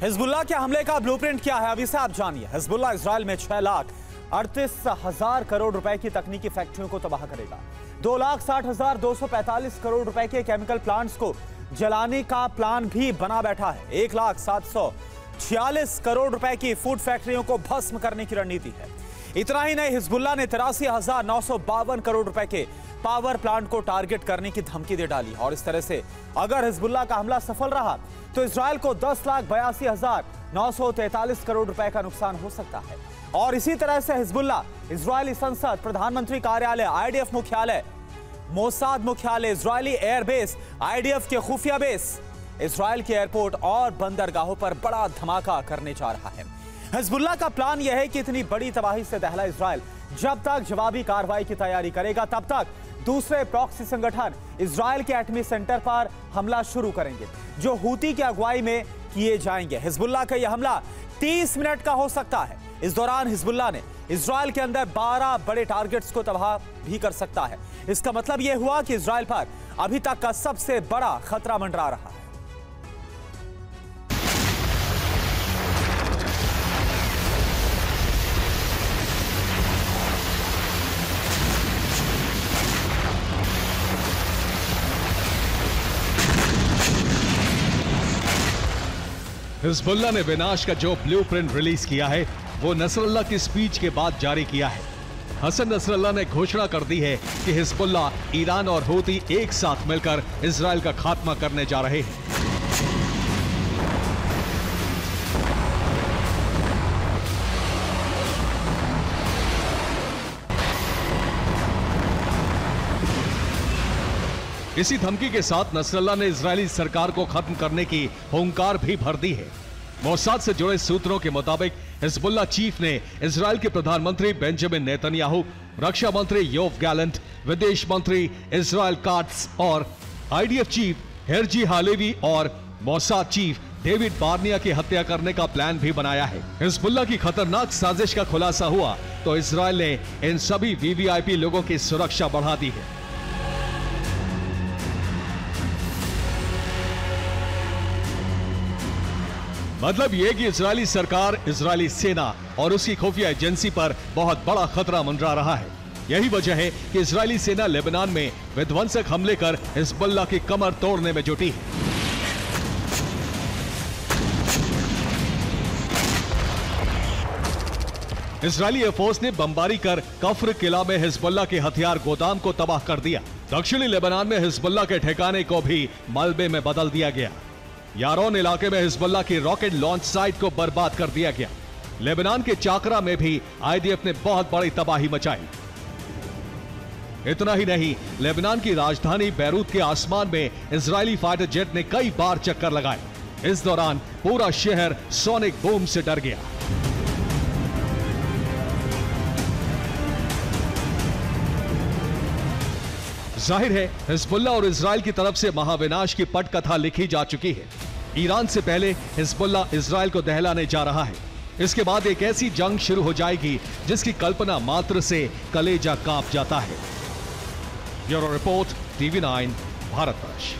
Hezbollah के हमले का ब्लूप्रिंट क्या है, अभी से आप जानिए। हिजबुल्लाह इजराइल में 6,38,000 करोड़ रुपए की तकनीकी फैक्ट्रियों को तबाह करेगा। 2,60,245 करोड़ रुपए के केमिकल प्लांट्स को जलाने का प्लान भी बना बैठा है। 1,746 करोड़ रुपए की फूड फैक्ट्रियों को भस्म करने की रणनीति है। इतना ही नहीं, हिजबुल्लाह ने 83,952 करोड़ रुपए के पावर प्लांट को टारगेट करने की धमकी दे डाली। और इस तरह से अगर हिजबुल्लाह का हमला सफल रहा तो इजराइल को 10,82,943 करोड़ रुपए का नुकसान हो सकता है। और इसी तरह से हिजबुल्लाह इजरायली संसद, प्रधानमंत्री कार्यालय, आईडीएफ मुख्यालय, मोसाद मुख्यालय, इजरायली एयरबेस, आईडीएफ के खुफिया बेस, इजराइल के एयरपोर्ट और बंदरगाहों पर बड़ा धमाका करने जा रहा है। हिजबुल्लाह का प्लान यह है कि इतनी बड़ी तबाही से दहला इजराइल जब तक जवाबी कार्रवाई की तैयारी करेगा, तब तक दूसरे प्रॉक्सी संगठन इजराइल के एटमी सेंटर पर हमला शुरू करेंगे, जो हूती की अगुवाई में किए जाएंगे। हिजबुल्लाह का यह हमला 30 मिनट का हो सकता है। इस दौरान हिजबुल्लाह ने इजराइल के अंदर 12 बड़े टारगेट्स को तबाह भी कर सकता है। इसका मतलब यह हुआ कि इजराइल पर अभी तक का सबसे बड़ा खतरा मंडरा रहा है। हिजबुल्लाह ने विनाश का जो ब्लूप्रिंट रिलीज किया है वो नसरल्लाह की स्पीच के बाद जारी किया है। हसन नसरल्लाह ने घोषणा कर दी है कि हिजबुल्लाह, ईरान और हूती एक साथ मिलकर इजराइल का खात्मा करने जा रहे हैं। इसी धमकी के साथ नसरल्लाह ने इजरायली सरकार को खत्म करने की हुंकार भी भर दी है। मोसाद से जुड़े सूत्रों के मुताबिक हिजबुल्लाह चीफ ने इजरायल के प्रधानमंत्री बेंजामिन नेतन्याहू, रक्षा मंत्री योव गैलेंट, विदेश मंत्री इजराइल काट्स और आईडीएफ चीफ हेरजी हालेवी और मोसाद चीफ डेविड बार्निया की हत्या करने का प्लान भी बनाया है। हिजबुल्लाह की खतरनाक साजिश का खुलासा हुआ तो इजरायल ने इन सभी वीवीआईपी लोगों की सुरक्षा बढ़ा दी है। मतलब यह कि इजरायली सरकार, इजरायली सेना और उसकी खुफिया एजेंसी पर बहुत बड़ा खतरा मंडरा रहा है। यही वजह है कि इजरायली सेना लेबनान में विध्वंसक हमले कर हिजबुल्लाह की कमर तोड़ने में जुटी है। इजरायली एयरफोर्स ने बमबारी कर कफ्र किला में हिजबुल्लाह के हथियार गोदाम को तबाह कर दिया। दक्षिणी लेबनान में हिजबुल्लाह के ठिकाने को भी मलबे में बदल दिया गया। यारोन इलाके में हिजबुल्लाह की रॉकेट लॉन्च साइट को बर्बाद कर दिया गया। लेबनान के चाकरा में भी आईडीएफ ने बहुत बड़ी तबाही मचाई। इतना ही नहीं, लेबनान की राजधानी बैरूत के आसमान में इजरायली फाइटर जेट ने कई बार चक्कर लगाए। इस दौरान पूरा शहर सोनिक बूम से डर गया। जाहिर है, हिजबुल्लाह और इजराइल की तरफ से महाविनाश की पटकथा लिखी जा चुकी है। ईरान से पहले हिजबुल्लाह इजराइल को दहलाने जा रहा है। इसके बाद एक ऐसी जंग शुरू हो जाएगी जिसकी कल्पना मात्र से कलेजा कांप जाता है। Bureau report, TV9, Bharatvarsh.